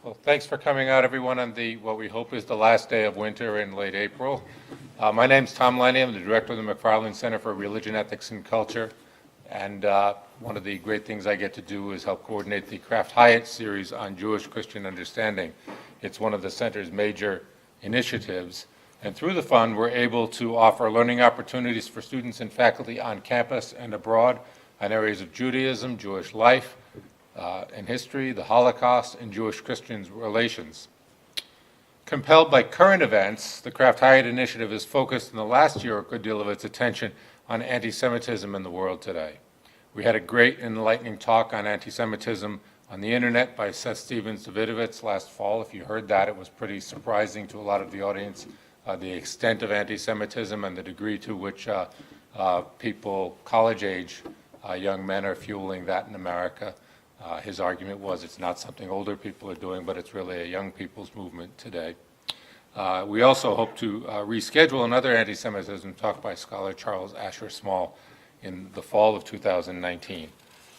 Well, thanks for coming out, everyone, on what we hope is the last day of winter in late April. My name's Tom Lenny. I'm the director of the McFarland Center for Religion, Ethics, and Culture. And one of the great things I get to do is help coordinate the Kraft-Hiatt series on Jewish-Christian understanding. It's one of the center's major initiatives. And through the fund, we're able to offer learning opportunities for students and faculty on campus and abroad on areas of Judaism, Jewish life, and history, the Holocaust, and Jewish-Christian relations. Compelled by current events, the Kraft-Hiatt Initiative is focused in the last year a good deal of its attention on anti-Semitism in the world today. We had a great enlightening talk on anti-Semitism on the internet by Seth Stevens-Davidovitz last fall. If you heard that, it was pretty surprising to a lot of the audience, the extent of anti-Semitism and the degree to which people, college-age young men, are fueling that in America. His argument was it's not something older people are doing, but it's really a young people's movement today. We also hope to reschedule another anti-Semitism talk by scholar Charles Asher Small in the fall of 2019.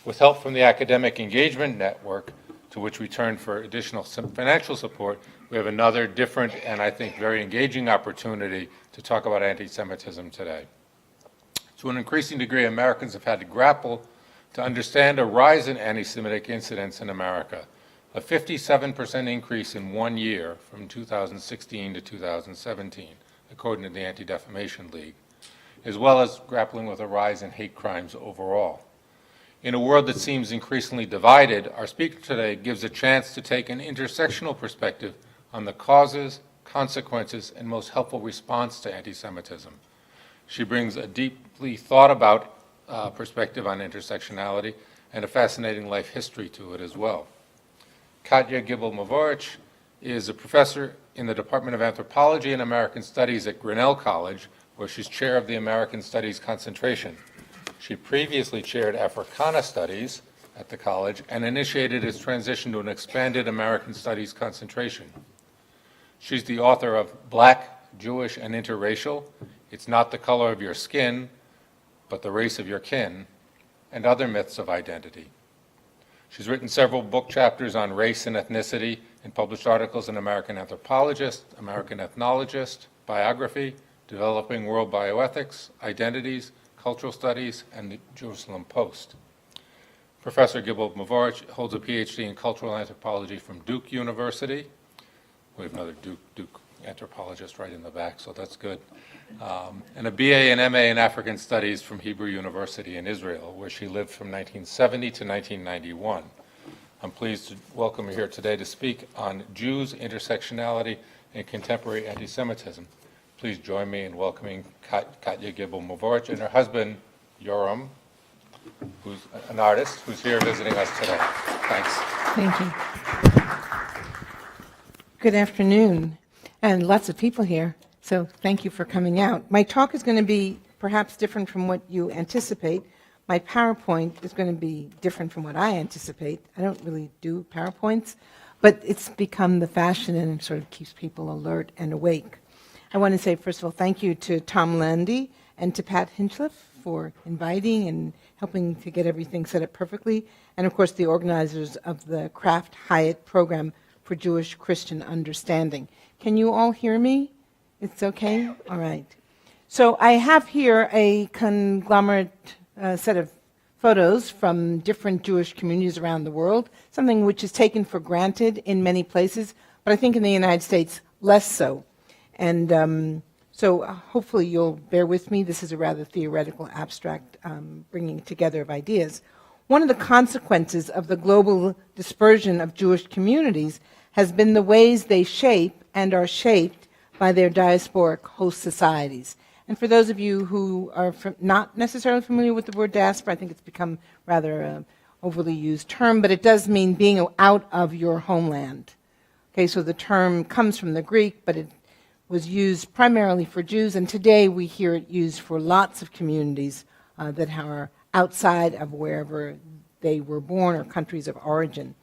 With help from the Academic Engagement Network, to which we turn for additional financial support, we have another different and I think very engaging opportunity to talk about anti-Semitism today. To an increasing degree, Americans have had to grapple to understand a rise in anti-Semitic incidents in America, a 57% increase in 1 year from 2016 to 2017, according to the Anti-Defamation League, as well as grappling with a rise in hate crimes overall. In a world that seems increasingly divided, our speaker today gives a chance to take an intersectional perspective on the causes, consequences, and most helpful response to anti-Semitism. She brings a deeply thought about perspective on intersectionality and a fascinating life history to it as well. Katya Gibel Mevorach is a professor in the Department of Anthropology and American Studies at Grinnell College, where she's chair of the American Studies concentration. She previously chaired Africana Studies at the college and initiated its transition to an expanded American Studies concentration. She's the author of Black, Jewish, and Interracial, It's Not the Color of Your Skin, but the Race of Your Kin, and Other Myths of Identity. She's written several book chapters on race and ethnicity and published articles in American Anthropologist, American Ethnologist, Biography, Developing World Bioethics, Identities, Cultural Studies, and the Jerusalem Post. Professor Gibel Mevorach holds a PhD in Cultural Anthropology from Duke University. We have another Duke anthropologist right in the back, so that's good. And a BA and MA in African Studies from Hebrew University in Israel, where she lived from 1970 to 1991. I'm pleased to welcome her here today to speak on Jews, intersectionality, and contemporary anti-Semitism. Please join me in welcoming Katya Gibel Mevorach and her husband, Yoram, who's an artist, who's here visiting us today. Thanks. Thank you. Good afternoon, and lots of people here, so thank you for coming out. My talk is going to be perhaps different from what you anticipate. My PowerPoint is going to be different from what I anticipate. I don't really do PowerPoints, but it's become the fashion and it sort of keeps people alert and awake. I want to say, first of all, thank you to Tom Landy and to Pat Hinchliffe for inviting and helping to get everything set up perfectly, and of course the organizers of the Kraft-Hiatt program for Jewish Christian understanding. Can you all hear me? It's okay? All right. So I have here a conglomerate set of photos from different Jewish communities around the world, something which is taken for granted in many places, but I think in the United States less so. And so hopefully you'll bear with me. This is a rather theoretical, abstract bringing together of ideas. One of the consequences of the global dispersion of Jewish communities has been the ways they shape and are shaped by their diasporic host societies. And for those of you who are not necessarily familiar with the word diaspora, I think it's become rather an overly used term, but it does mean being out of your homeland. Okay, so the term comes from the Greek, but it was used primarily for Jews, and today we hear it used for lots of communities that are outside of wherever they were born or countries of origin.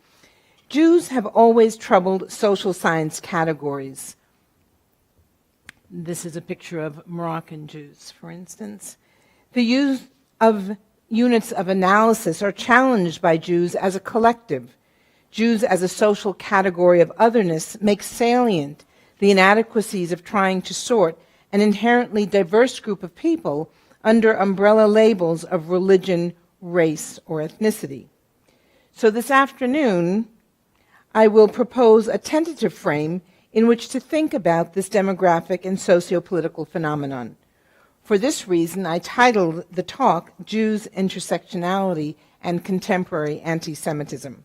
Jews have always troubled social science categories. This is a picture of Moroccan Jews, for instance. The use of units of analysis are challenged by Jews as a collective. Jews as a social category of otherness make salient the inadequacies of trying to sort an inherently diverse group of people under umbrella labels of religion, race, or ethnicity. So this afternoon, I will propose a tentative frame in which to think about this demographic and socio-political phenomenon. For this reason, I titled the talk, Jews, Intersectionality, and Contemporary Anti-Semitism.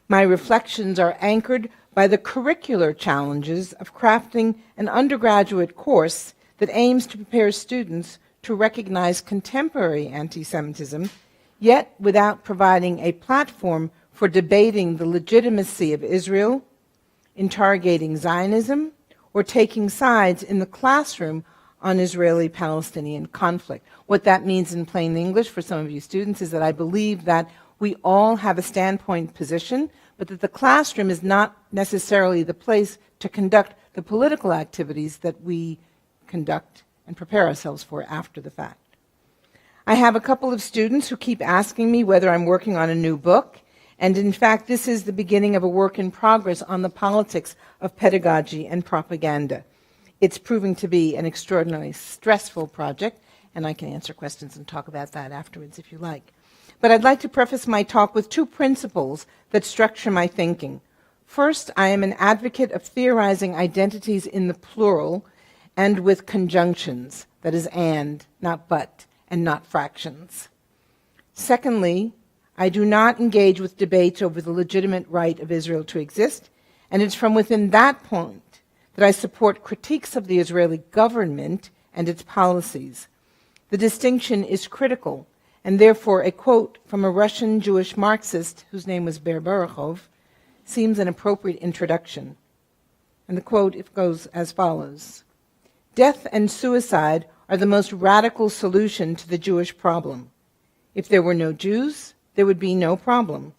My reflections are anchored by the curricular challenges of crafting an undergraduate course that aims to prepare students to recognize contemporary anti-Semitism, yet without providing a platform for debating the legitimacy of Israel, interrogating Zionism, or taking sides in the classroom on Israeli-Palestinian conflict. What that means in plain English for some of you students is that I believe that we all have a standpoint position, but that the classroom is not necessarily the place to conduct the political activities that we conduct and prepare ourselves for after the fact. I have a couple of students who keep asking me whether I'm working on a new book, and in fact, this is the beginning of a work in progress on the politics of pedagogy and propaganda. It's proving to be an extraordinarily stressful project, and I can answer questions and talk about that afterwards if you like. But I'd like to preface my talk with two principles that structure my thinking. First, I am an advocate of theorizing identities in the plural and with conjunctions, that is and, not but, and not fractions. Secondly, I do not engage with debates over the legitimate right of Israel to exist, and it's from within that point that I support critiques of the Israeli government and its policies. The distinction is critical, and therefore a quote from a Russian Jewish Marxist whose name was Berberachov seems an appropriate introduction. And the quote goes as follows: "Death and suicide are the most radical solution to the Jewish problem. If there were no Jews, there would be no problem.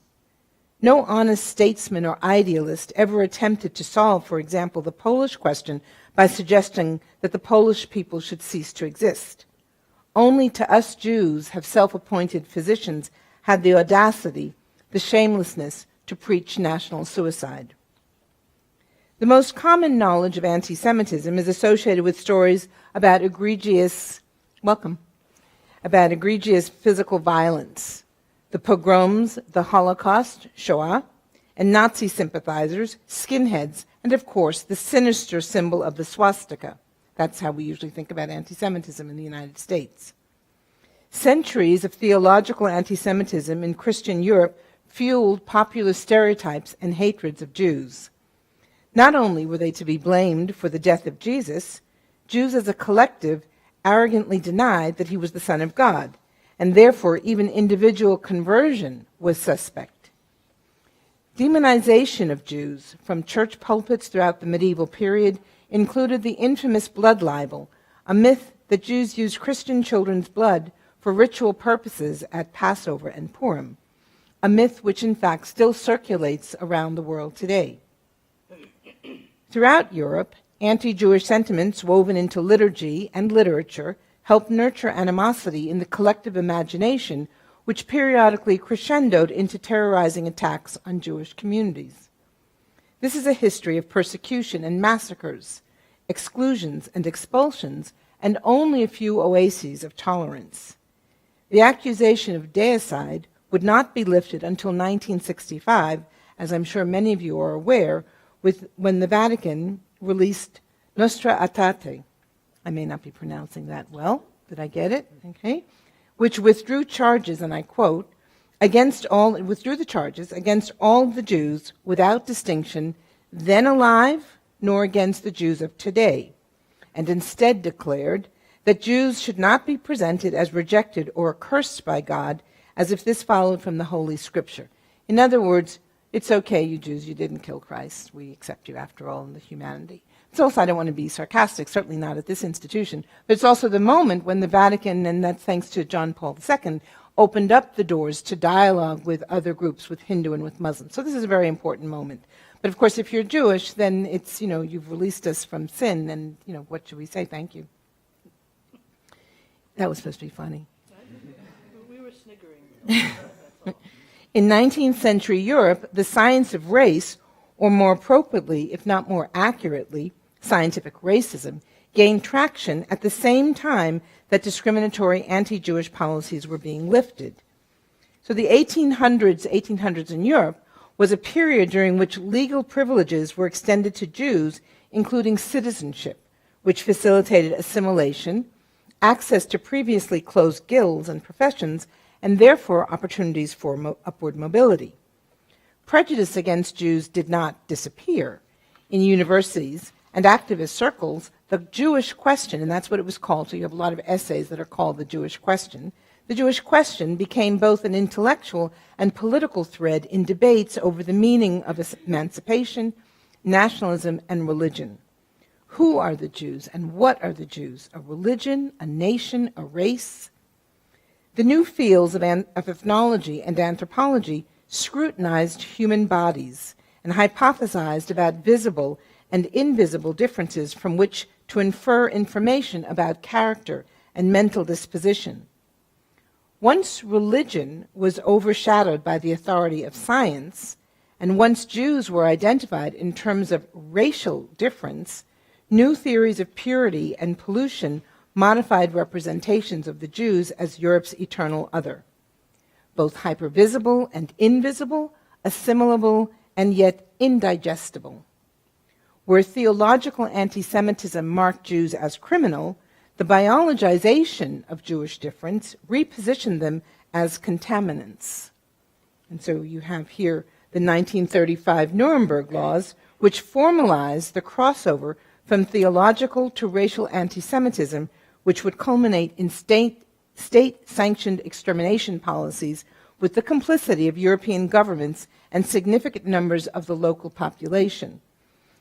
No honest statesman or idealist ever attempted to solve, for example, the Polish question by suggesting that the Polish people should cease to exist. Only to us Jews have self-appointed physicians had the audacity, the shamelessness to preach national suicide." The most common knowledge of anti-Semitism is associated with stories about egregious physical violence, the pogroms, the Holocaust, Shoah, and Nazi sympathizers, skinheads, and of course the sinister symbol of the swastika. That's how we usually think about anti-Semitism in the United States. Centuries of theological anti-Semitism in Christian Europe fueled popular stereotypes and hatreds of Jews. Not only were they to be blamed for the death of Jesus, Jews as a collective arrogantly denied that he was the Son of God, and therefore even individual conversion was suspect. Demonization of Jews from church pulpits throughout the medieval period included the infamous blood libel, a myth that Jews used Christian children's blood for ritual purposes at Passover and Purim, a myth which in fact still circulates around the world today. Throughout Europe, anti-Jewish sentiments woven into liturgy and literature helped nurture animosity in the collective imagination, which periodically crescendoed into terrorizing attacks on Jewish communities. This is a history of persecution and massacres, exclusions and expulsions, and only a few oases of tolerance. The accusation of deicide would not be lifted until 1965, as I'm sure many of you are aware, when the Vatican released Nostra Aetate. I may not be pronouncing that well. Did I get it? Okay. Which withdrew charges, and I quote, withdrew the charges against all the Jews without distinction, then alive, nor against the Jews of today, and instead declared that Jews should not be presented as rejected or accursed by God, as if this followed from the Holy Scripture. In other words, it's okay, you Jews, you didn't kill Christ. We accept you after all in the humanity. It's also, I don't want to be sarcastic, certainly not at this institution, but it's also the moment when the Vatican, and that's thanks to John Paul II, opened up the doors to dialogue with other groups, with Hindu and with Muslims. So this is a very important moment. But of course, if you're Jewish, then it's, you've released us from sin, and, what should we say? Thank you. That was supposed to be funny. We were sniggering. In 19th century Europe, the science of race, or more appropriately, if not more accurately, scientific racism, gained traction at the same time that discriminatory anti-Jewish policies were being lifted. So the 1800s in Europe was a period during which legal privileges were extended to Jews, including citizenship, which facilitated assimilation, access to previously closed guilds and professions, and therefore opportunities for upward mobility. Prejudice against Jews did not disappear. In universities and activist circles, the Jewish question, and that's what it was called, so you have a lot of essays that are called the Jewish question, the Jewish question became both an intellectual and political thread in debates over the meaning of emancipation, nationalism, and religion. Who are the Jews and what are the Jews? A religion, a nation, a race? The new fields of ethnology and anthropology scrutinized human bodies and hypothesized about visible and invisible differences from which to infer information about character and mental disposition. Once religion was overshadowed by the authority of science, and once Jews were identified in terms of racial difference, new theories of purity and pollution modified representations of the Jews as Europe's eternal other, both hypervisible and invisible, assimilable and yet indigestible. Where theological anti-Semitism marked Jews as criminal, the biologization of Jewish difference repositioned them as contaminants. And so you have here the 1935 Nuremberg laws, which formalized the crossover from theological to racial anti-Semitism, which would culminate in state-sanctioned extermination policies with the complicity of European governments and significant numbers of the local population.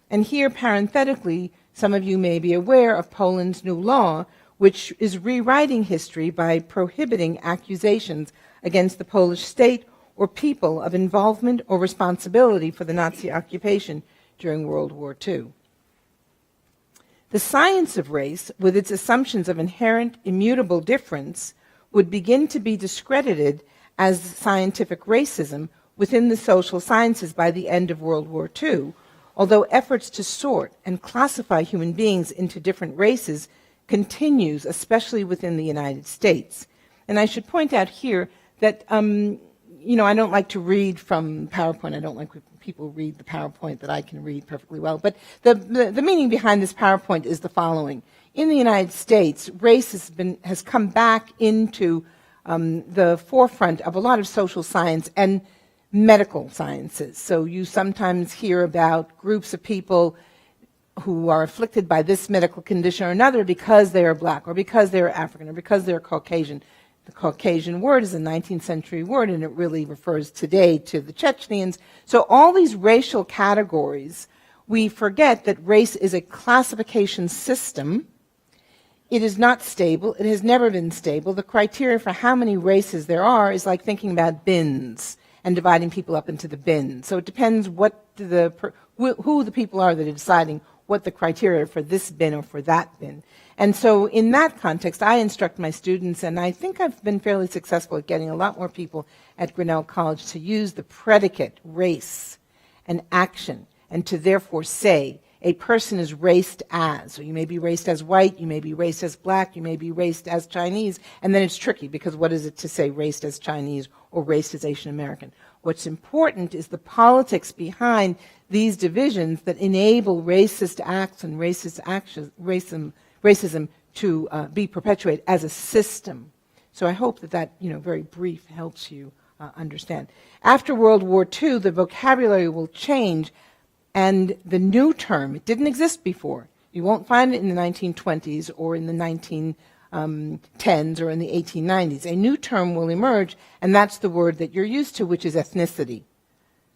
And here, parenthetically, some of you may be aware of Poland's new law, which is rewriting history by prohibiting accusations against the Polish state or people of involvement or responsibility for the Nazi occupation during World War II. The science of race, with its assumptions of inherent immutable difference, would begin to be discredited as scientific racism within the social sciences by the end of World War II, although efforts to sort and classify human beings into different races continues, especially within the United States. And I should point out here that, I don't like to read from PowerPoint. I don't like when people read the PowerPoint that I can read perfectly well. But the meaning behind this PowerPoint is the following. In the United States, race has come back into the forefront of a lot of social science and medical sciences. So you sometimes hear about groups of people who are afflicted by this medical condition or another because they are black or because they are African or because they're Caucasian. The Caucasian word is a 19th century word, and it really refers today to the Chechens. So all these racial categories, we forget that race is a classification system. It is not stable. It has never been stable. The criteria for how many races there are is like thinking about bins and dividing people up into the bins. So it depends who the people are that are deciding what the criteria for this bin or for that bin. And so in that context, I instruct my students, and I think I've been fairly successful at getting a lot more people at Grinnell College to use the predicate race and action, and to therefore say a person is raced as. So you may be raced as white, you may be raced as black, you may be raced as Chinese, and then it's tricky because what is it to say raced as Chinese or raced as Asian American? What's important is the politics behind these divisions that enable racist acts and racist actions, racism to be perpetuated as a system. So I hope that very brief helps you understand. After World War II, the vocabulary will change, and the new term, it didn't exist before. You won't find it in the 1920s or in the 1910s or in the 1890s. A new term will emerge, and that's the word that you're used to, which is ethnicity.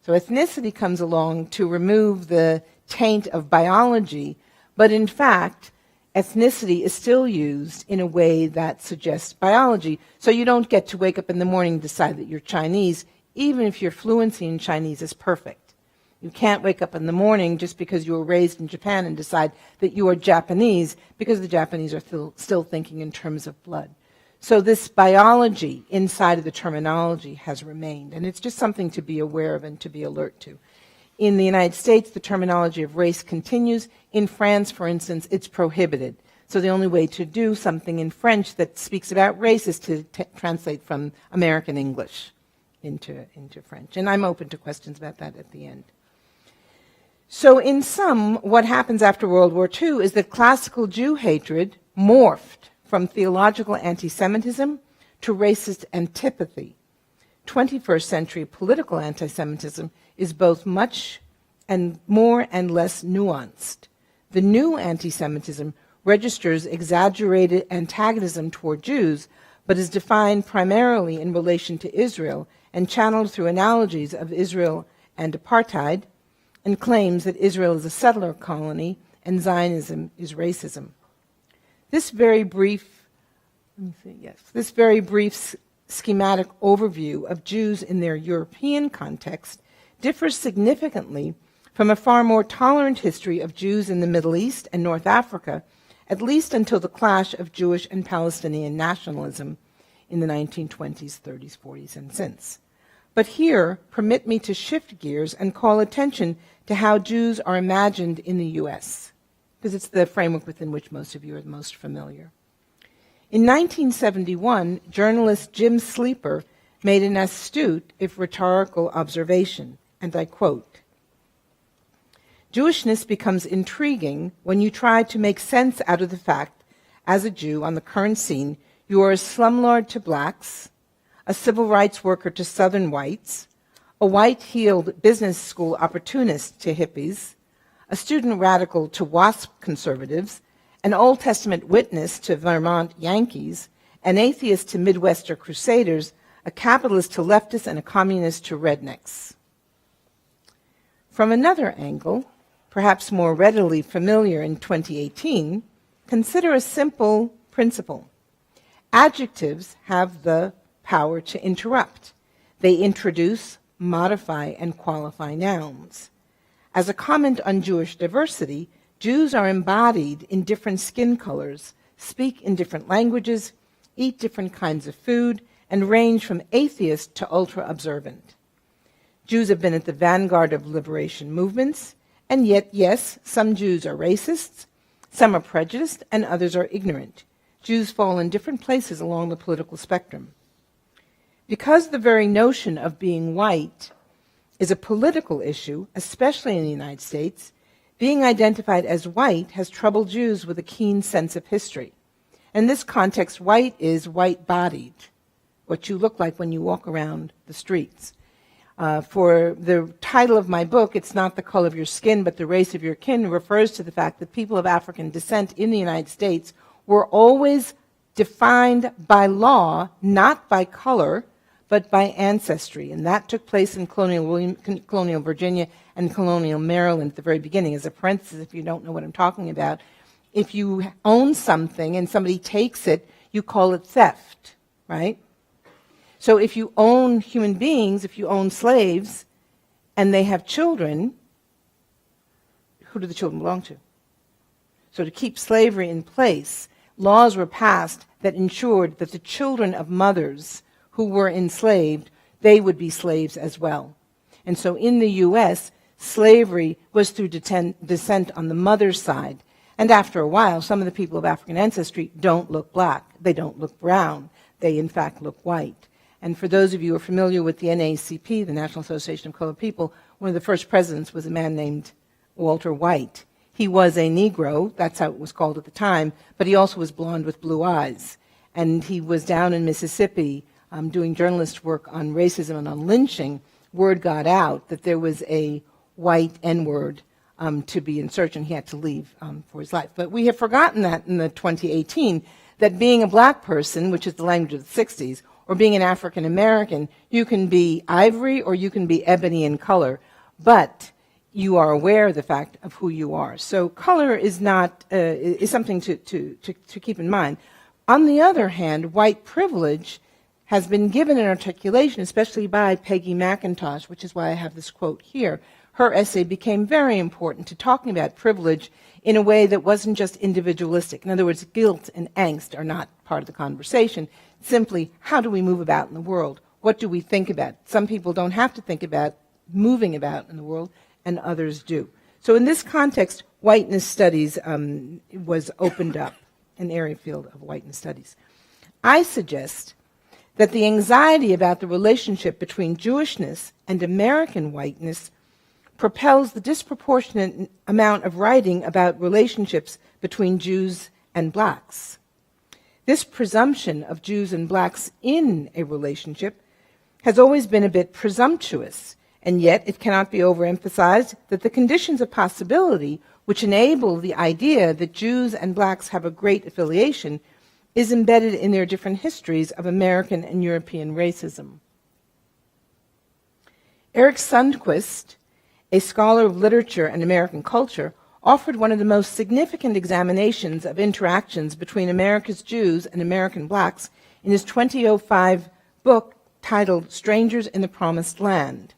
So ethnicity comes along to remove the taint of biology, but in fact, ethnicity is still used in a way that suggests biology. So you don't get to wake up in the morning and decide that you're Chinese, even if your fluency in Chinese is perfect. You can't wake up in the morning just because you were raised in Japan and decide that you are Japanese, because the Japanese are still thinking in terms of blood. So this biology inside of the terminology has remained, and it's just something to be aware of and to be alert to. In the United States, the terminology of race continues. In France, for instance, it's prohibited. So the only way to do something in French that speaks about race is to translate from American English into French. And I'm open to questions about that at the end. So in sum, what happens after World War II is that classical Jew hatred morphed from theological anti-Semitism to racist antipathy. 21st century political anti-Semitism is both much and more and less nuanced. The new anti-Semitism registers exaggerated antagonism toward Jews, but is defined primarily in relation to Israel and channeled through analogies of Israel and apartheid, and claims that Israel is a settler colony and Zionism is racism. This very brief schematic overview of Jews in their European context differs significantly from a far more tolerant history of Jews in the Middle East and North Africa, at least until the clash of Jewish and Palestinian nationalism in the 1920s, 30s, 40s, and since. But here, permit me to shift gears and call attention to how Jews are imagined in the U.S., because it's the framework within which most of you are most familiar. In 1971, journalist Jim Sleeper made an astute, if rhetorical, observation, and I quote, "Jewishness becomes intriguing when you try to make sense out of the fact, as a Jew on the current scene, you are a slumlord to blacks, a civil rights worker to Southern whites, a white-heeled business school opportunist to hippies, a student radical to WASP conservatives, an Old Testament witness to Vermont Yankees, an atheist to Midwestern crusaders, a capitalist to leftists, and a communist to rednecks." From another angle, perhaps more readily familiar in 2018, consider a simple principle. Adjectives have the power to interrupt. They introduce, modify, and qualify nouns. As a comment on Jewish diversity, Jews are embodied in different skin colors, speak in different languages, eat different kinds of food, and range from atheist to ultra-observant. Jews have been at the vanguard of liberation movements, and yet, yes, some Jews are racists, some are prejudiced, and others are ignorant. Jews fall in different places along the political spectrum. Because the very notion of being white is a political issue, especially in the United States, being identified as white has troubled Jews with a keen sense of history. In this context, white is white-bodied, what you look like when you walk around the streets. For the title of my book, It's Not the Color of Your Skin, but the Race of Your Kin, refers to the fact that people of African descent in the United States were always defined by law, not by color, but by ancestry. And that took place in colonial Virginia and colonial Maryland at the very beginning. As a parenthesis, if you don't know what I'm talking about, if you own something and somebody takes it, you call it theft, right? So if you own human beings, if you own slaves, and they have children, who do the children belong to? So to keep slavery in place, laws were passed that ensured that the children of mothers who were enslaved, they would be slaves as well. And so in the U.S., slavery was through descent on the mother's side. And after a while, some of the people of African ancestry don't look black. They don't look brown. They, in fact, look white. And for those of you who are familiar with the NAACP, the National Association of Colored People, one of the first presidents was a man named Walter White. He was a Negro, that's how it was called at the time, but he also was blonde with blue eyes. And he was down in Mississippi doing journalist work on racism and on lynching. Word got out that there was a white N-word to be in search, and he had to leave for his life. But we have forgotten that in the 2018, that being a black person, which is the language of the 60s, or being an African American, you can be ivory or you can be ebony in color, but you are aware of the fact of who you are. So color is not is something to keep in mind. On the other hand, white privilege has been given an articulation, especially by Peggy McIntosh, which is why I have this quote here, her essay became very important to talking about privilege in a way that wasn't just individualistic. In other words, guilt and angst are not part of the conversation. Simply, how do we move about in the world? What do we think about? Some people don't have to think about moving about in the world, and others do. So in this context, whiteness studies was opened up, an area field of whiteness studies. I suggest that the anxiety about the relationship between Jewishness and American whiteness propels the disproportionate amount of writing about relationships between Jews and blacks. This presumption of Jews and blacks in a relationship has always been a bit presumptuous, and yet it cannot be overemphasized that the conditions of possibility which enable the idea that Jews and blacks have a great affiliation is embedded in their different histories of American and European racism. Eric Sundquist, a scholar of literature and American culture, offered one of the most significant examinations of interactions between America's Jews and American blacks in his 2005 book titled Strangers in the Promised Land.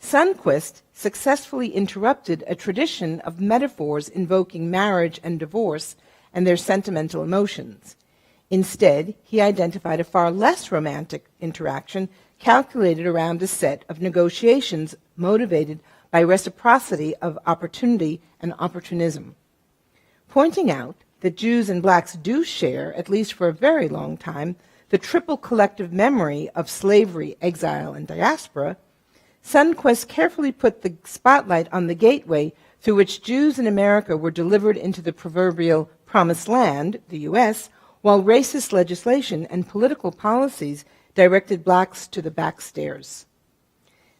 Sundquist successfully interrupted a tradition of metaphors invoking marriage and divorce and their sentimental emotions. Instead, he identified a far less romantic interaction calculated around a set of negotiations motivated by reciprocity of opportunity and opportunism. Pointing out that Jews and blacks do share, at least for a very long time, the triple collective memory of slavery, exile, and diaspora, Sundquist carefully put the spotlight on the gateway through which Jews in America were delivered into the proverbial promised land, the U.S., while racist legislation and political policies directed blacks to the back stairs.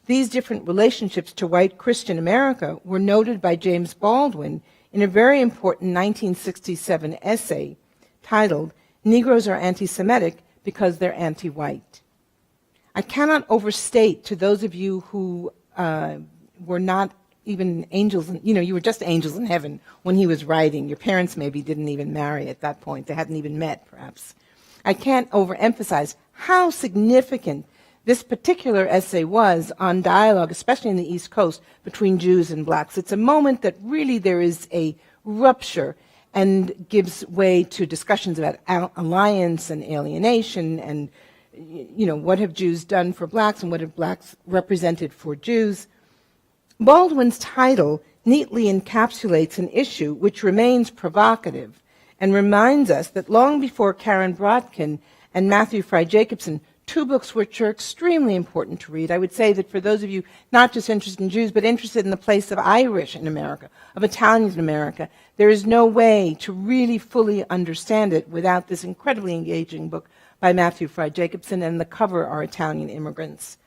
These different relationships to white Christian America were noted by James Baldwin in a very important 1967 essay titled Negroes Are Anti-Semitic Because They're Anti-White. I cannot overstate to those of you who were not even angels, you were just angels in heaven when he was writing. Your parents maybe didn't even marry at that point. They hadn't even met, perhaps. I can't overemphasize how significant this particular essay was on dialogue, especially in the East Coast, between Jews and blacks. It's a moment that really there is a rupture and gives way to discussions about alliance and alienation and, what have Jews done for blacks and what have blacks represented for Jews. Baldwin's title neatly encapsulates an issue which remains provocative and reminds us that long before Karen Brodkin and Matthew Fry Jacobson, two books which are extremely important to read. I would say that for those of you not just interested in Jews, but interested in the place of Irish in America, of Italians in America, there is no way to really fully understand it without this incredibly engaging book by Matthew Fry Jacobson, and the cover are Italian immigrants.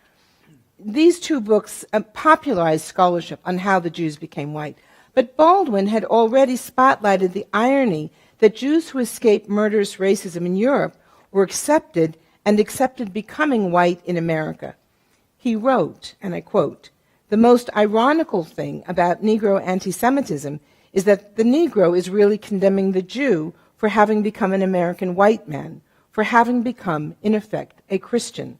These two books popularized scholarship on how the Jews became white, but Baldwin had already spotlighted the irony that Jews who escaped murderous racism in Europe were accepted becoming white in America. He wrote, and I quote, "The most ironical thing about Negro anti-Semitism is that the Negro is really condemning the Jew for having become an American white man, for having become, in effect, a Christian.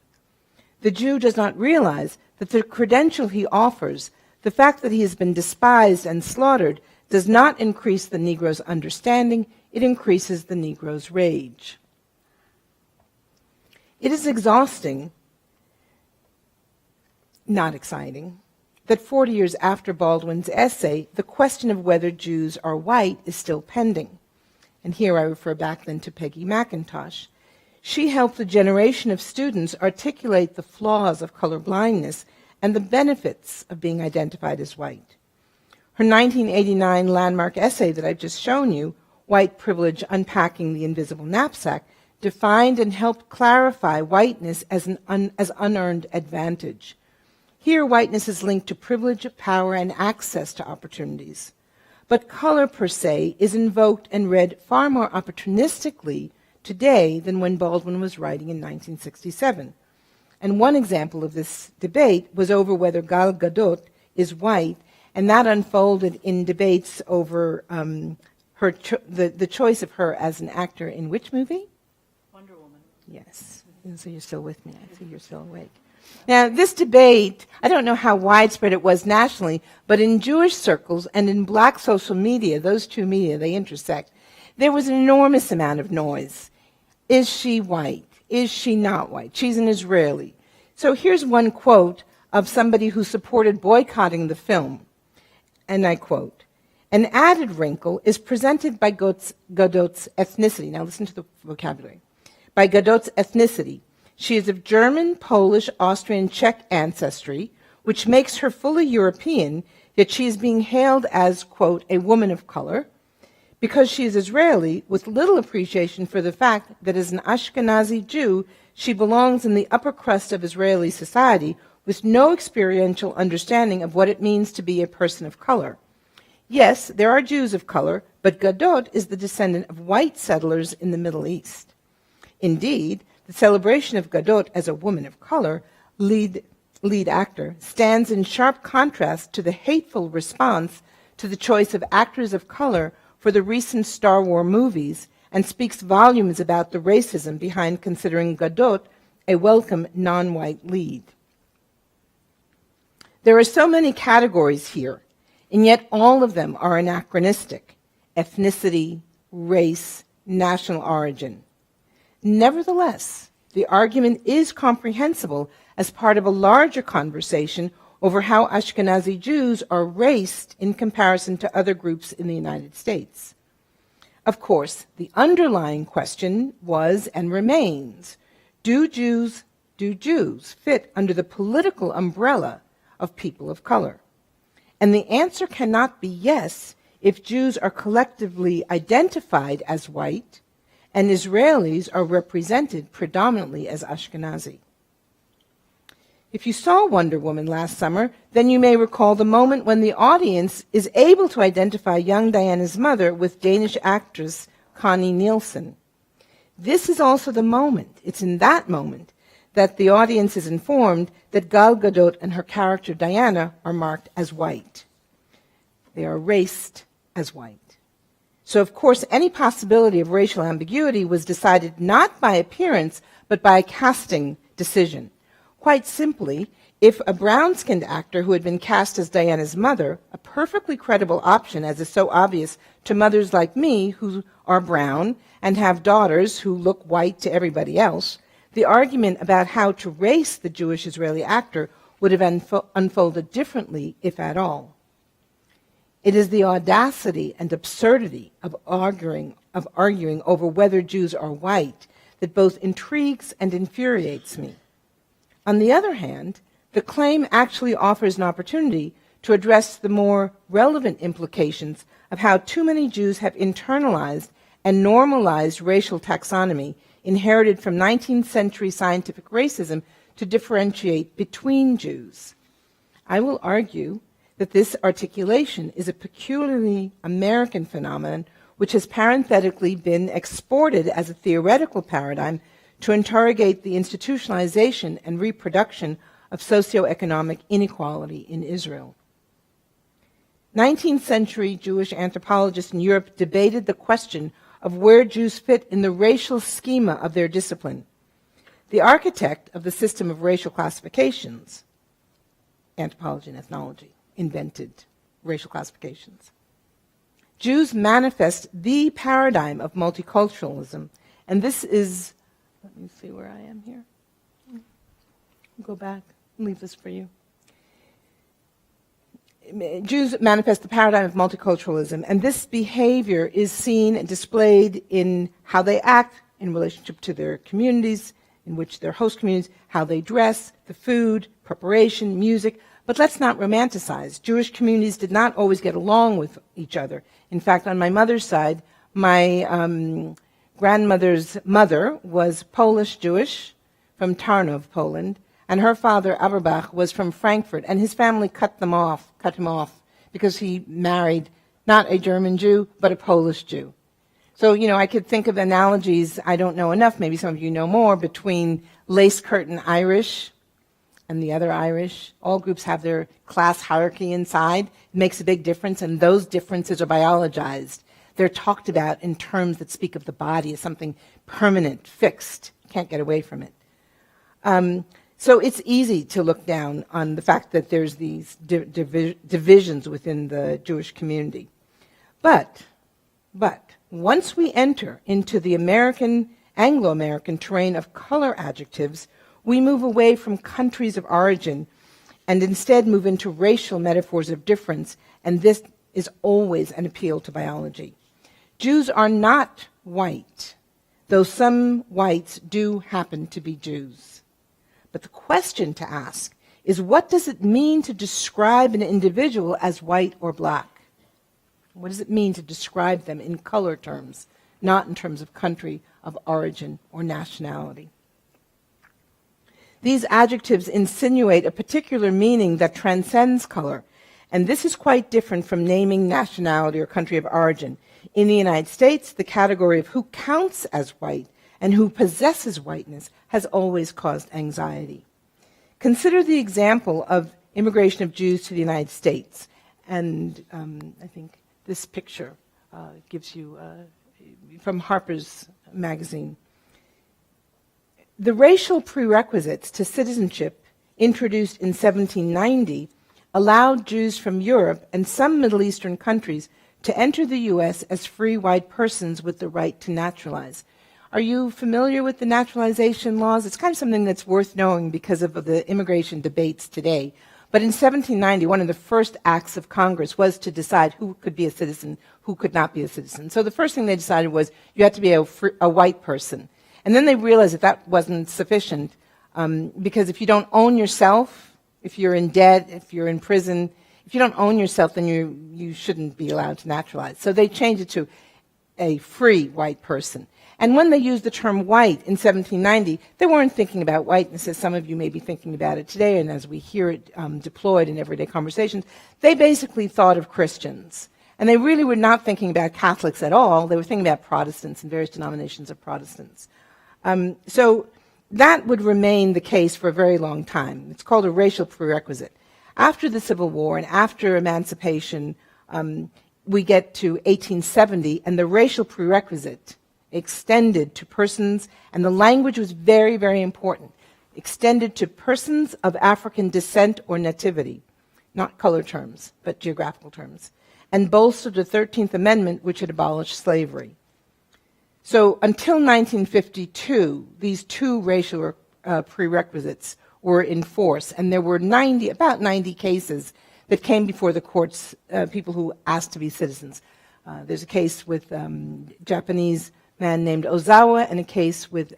The Jew does not realize that the credential he offers, the fact that he has been despised and slaughtered, does not increase the Negro's understanding, it increases the Negro's rage." It is exhausting, not exciting, that 40 years after Baldwin's essay, the question of whether Jews are white is still pending. And here I refer back then to Peggy McIntosh. She helped a generation of students articulate the flaws of colorblindness and the benefits of being identified as white. Her 1989 landmark essay that I've just shown you, White Privilege Unpacking the Invisible Knapsack, defined and helped clarify whiteness as unearned advantage. Here, whiteness is linked to privilege, power, and access to opportunities. But color per se is invoked and read far more opportunistically today than when Baldwin was writing in 1967. And one example of this debate was over whether Gal Gadot is white, and that unfolded in debates over the choice of her as an actor in which movie? Wonder Woman. Yes. So you're still with me. I see you're still awake. Now, this debate, I don't know how widespread it was nationally, but in Jewish circles and in black social media, those two media, they intersect, there was an enormous amount of noise. Is she white? Is she not white? She's an Israeli. So here's one quote of somebody who supported boycotting the film. And I quote, "An added wrinkle is presented by Godot's ethnicity." Now listen to the vocabulary. By Godot's ethnicity. She is of German, Polish, Austrian, Czech ancestry, which makes her fully European, yet she is being hailed as, quote, a woman of color, because she is Israeli, with little appreciation for the fact that as an Ashkenazi Jew, she belongs in the upper crust of Israeli society with no experiential understanding of what it means to be a person of color. Yes, there are Jews of color, but Godot is the descendant of white settlers in the Middle East. Indeed, the celebration of Godot as a woman of color, lead actor, stands in sharp contrast to the hateful response to the choice of actors of color for the recent Star Wars movies, and speaks volumes about the racism behind considering Godot a welcome non-white lead. There are so many categories here, and yet all of them are anachronistic: ethnicity, race, national origin. Nevertheless, the argument is comprehensible as part of a larger conversation over how Ashkenazi Jews are raced in comparison to other groups in the United States. Of course, the underlying question was and remains, do Jews fit under the political umbrella of people of color? And the answer cannot be yes if Jews are collectively identified as white and Israelis are represented predominantly as Ashkenazi. If you saw Wonder Woman last summer, then you may recall the moment when the audience is able to identify young Diana's mother with Danish actress Connie Nielsen. This is also the moment, it's in that moment, that the audience is informed that Gal Gadot and her character Diana are marked as white. They are raced as white. So, of course, any possibility of racial ambiguity was decided not by appearance, but by a casting decision. Quite simply, if a brown-skinned actor who had been cast as Diana's mother, a perfectly credible option as is so obvious to mothers like me who are brown and have daughters who look white to everybody else, the argument about how to race the Jewish-Israeli actor would have unfolded differently, if at all. It is the audacity and absurdity of arguing over whether Jews are white that both intrigues and infuriates me. On the other hand, the claim actually offers an opportunity to address the more relevant implications of how too many Jews have internalized and normalized racial taxonomy inherited from 19th century scientific racism to differentiate between Jews. I will argue that this articulation is a peculiarly American phenomenon which has parenthetically been exported as a theoretical paradigm to interrogate the institutionalization and reproduction of socioeconomic inequality in Israel. 19th century Jewish anthropologists in Europe debated the question of where Jews fit in the racial schema of their discipline. The architect of the system of racial classifications, anthropology and ethnology, invented racial classifications. Jews manifest the paradigm of multiculturalism, and this is, let me see where I am here. Go back and leave this for you. Jews manifest the paradigm of multiculturalism, and this behavior is seen and displayed in how they act in relationship to their communities, in which their host communities, how they dress, the food, preparation, music. But let's not romanticize. Jewish communities did not always get along with each other. In fact, on my mother's side, my grandmother's mother was Polish Jewish from Tarnów, Poland, and her father, Aberbach, was from Frankfurt, and his family cut him off because he married not a German Jew, but a Polish Jew. So, I could think of analogies, I don't know enough, maybe some of you know more, between lace curtain Irish and the other Irish. All groups have their class hierarchy inside. It makes a big difference, and those differences are biologized. They're talked about in terms that speak of the body as something permanent, fixed. You can't get away from it. So it's easy to look down on the fact that there's these divisions within the Jewish community. But once we enter into the Anglo-American terrain of color adjectives, we move away from countries of origin and instead move into racial metaphors of difference, and this is always an appeal to biology. Jews are not white, though some whites do happen to be Jews. But the question to ask is, what does it mean to describe an individual as white or black? What does it mean to describe them in color terms, not in terms of country of origin or nationality? These adjectives insinuate a particular meaning that transcends color, and this is quite different from naming nationality or country of origin. In the United States, the category of who counts as white and who possesses whiteness has always caused anxiety. Consider the example of immigration of Jews to the United States, and I think this picture gives you, from Harper's Magazine. The racial prerequisites to citizenship introduced in 1790 allowed Jews from Europe and some Middle Eastern countries to enter the U.S. as free white persons with the right to naturalize. Are you familiar with the naturalization laws? It's kind of something that's worth knowing because of the immigration debates today. But in 1790, one of the first acts of Congress was to decide who could be a citizen, who could not be a citizen. So the first thing they decided was you had to be a white person. And then they realized that that wasn't sufficient because if you don't own yourself, if you're in debt, if you're in prison, if you don't own yourself, then you shouldn't be allowed to naturalize. So they changed it to a free white person. And when they used the term white in 1790, they weren't thinking about whiteness as some of you may be thinking about it today, and as we hear it deployed in everyday conversations. They basically thought of Christians. And they really were not thinking about Catholics at all. They were thinking about Protestants and various denominations of Protestants. So that would remain the case for a very long time. It's called a racial prerequisite. After the Civil War and after emancipation, we get to 1870, and the racial prerequisite extended to persons, and the language was very, very important, extended to persons of African descent or nativity, not color terms, but geographical terms, and bolstered the 13th Amendment, which had abolished slavery. So until 1952, these two racial prerequisites were in force, and there were about 90 cases that came before the courts, people who asked to be citizens. There's a case with Japanese man named Ozawa and a case with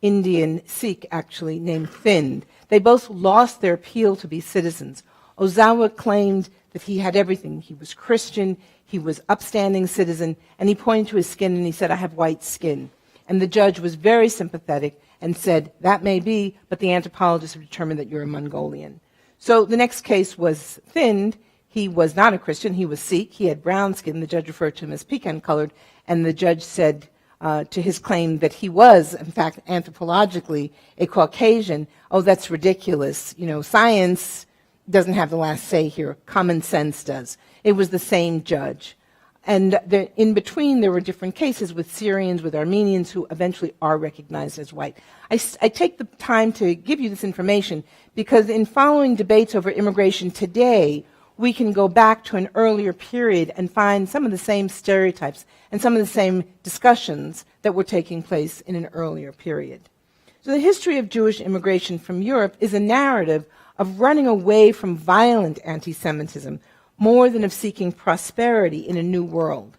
Indian Sikh, actually, named Thind. They both lost their appeal to be citizens. Ozawa claimed that he had everything. He was Christian, he was upstanding citizen, and he pointed to his skin and he said, "I have white skin." And the judge was very sympathetic and said, "That may be, but the anthropologists have determined that you're a Mongolian." So the next case was Thind. He was not a Christian, he was Sikh, he had brown skin, the judge referred to him as pecan-colored, and the judge said to his claim that he was, in fact, anthropologically a Caucasian, "Oh, that's ridiculous. You know, science doesn't have the last say here, common sense does." It was the same judge. And in between, there were different cases with Syrians, with Armenians, who eventually are recognized as white. I take the time to give you this information because in following debates over immigration today, we can go back to an earlier period and find some of the same stereotypes and some of the same discussions that were taking place in an earlier period. So the history of Jewish immigration from Europe is a narrative of running away from violent anti-Semitism more than of seeking prosperity in a new world.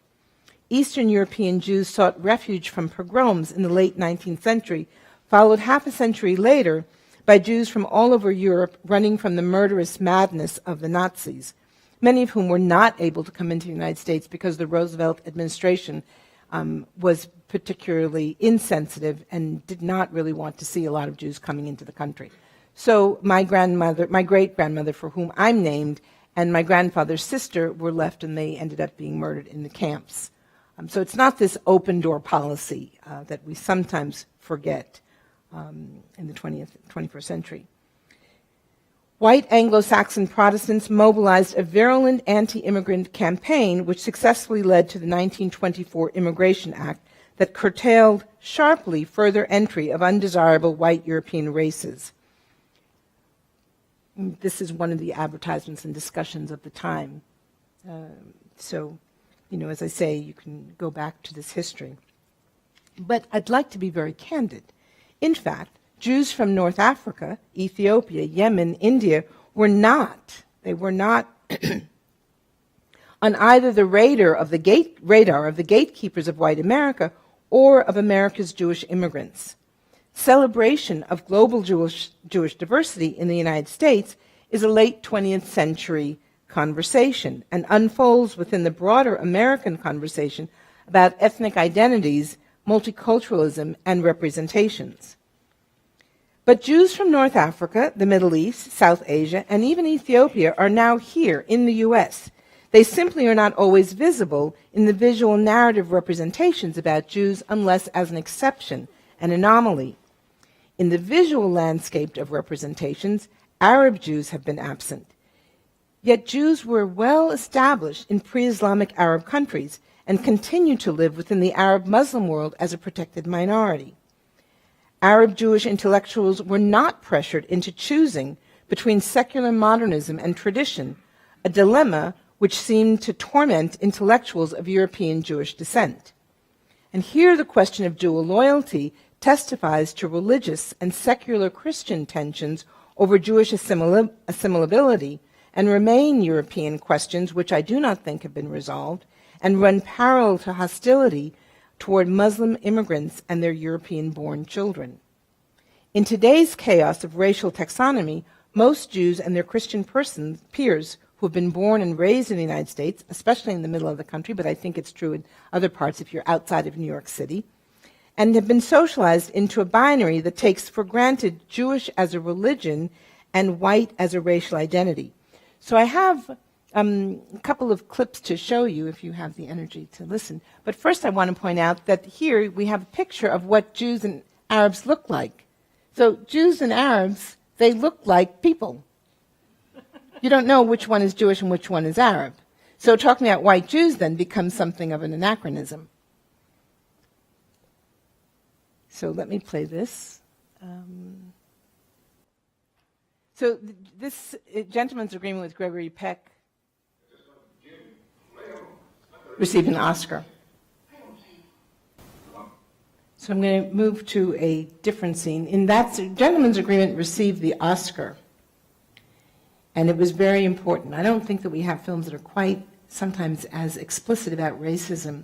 Eastern European Jews sought refuge from pogroms in the late 19th century, followed half a century later by Jews from all over Europe running from the murderous madness of the Nazis, many of whom were not able to come into the United States because the Roosevelt administration was particularly insensitive and did not really want to see a lot of Jews coming into the country. So my great-grandmother, for whom I'm named, and my grandfather's sister were left, and they ended up being murdered in the camps. So it's not this open-door policy that we sometimes forget in the 21st century. White Anglo-Saxon Protestants mobilized a virulent anti-immigrant campaign which successfully led to the 1924 Immigration Act that curtailed sharply further entry of undesirable white European races. this is one of the advertisements and discussions of the time. So, as I say, you can go back to this history. But I'd like to be very candid. In fact, Jews from North Africa, Ethiopia, Yemen, India were not on either the radar of the gatekeepers of white America or of America's Jewish immigrants. Celebration of global Jewish diversity in the United States is a late 20th century conversation and unfolds within the broader American conversation about ethnic identities, multiculturalism, and representations. But Jews from North Africa, the Middle East, South Asia, and even Ethiopia are now here in the U.S. They simply are not always visible in the visual narrative representations about Jews unless as an exception, an anomaly. In the visual landscape of representations, Arab Jews have been absent. Yet Jews were well established in pre-Islamic Arab countries and continue to live within the Arab Muslim world as a protected minority. Arab Jewish intellectuals were not pressured into choosing between secular modernism and tradition, a dilemma which seemed to torment intellectuals of European Jewish descent. And here the question of dual loyalty testifies to religious and secular Christian tensions over Jewish assimilability and remain European questions which I do not think have been resolved and run parallel to hostility toward Muslim immigrants and their European-born children. In today's chaos of racial taxonomy, most Jews and their Christian peers who have been born and raised in the United States, especially in the middle of the country, but I think it's true in other parts if you're outside of New York City, and have been socialized into a binary that takes for granted Jewish as a religion and white as a racial identity. So I have a couple of clips to show you if you have the energy to listen. But first I want to point out that here we have a picture of what Jews and Arabs look like. So Jews and Arabs, they look like people. You don't know which one is Jewish and which one is Arab. So talking about white Jews then becomes something of an anachronism. So let me play this. This gentleman's agreement with Gregory Peck received an Oscar. So I'm going to move to a different scene. In that, gentleman's agreement received the Oscar. And it was very important. I don't think that we have films that are quite sometimes as explicit about racism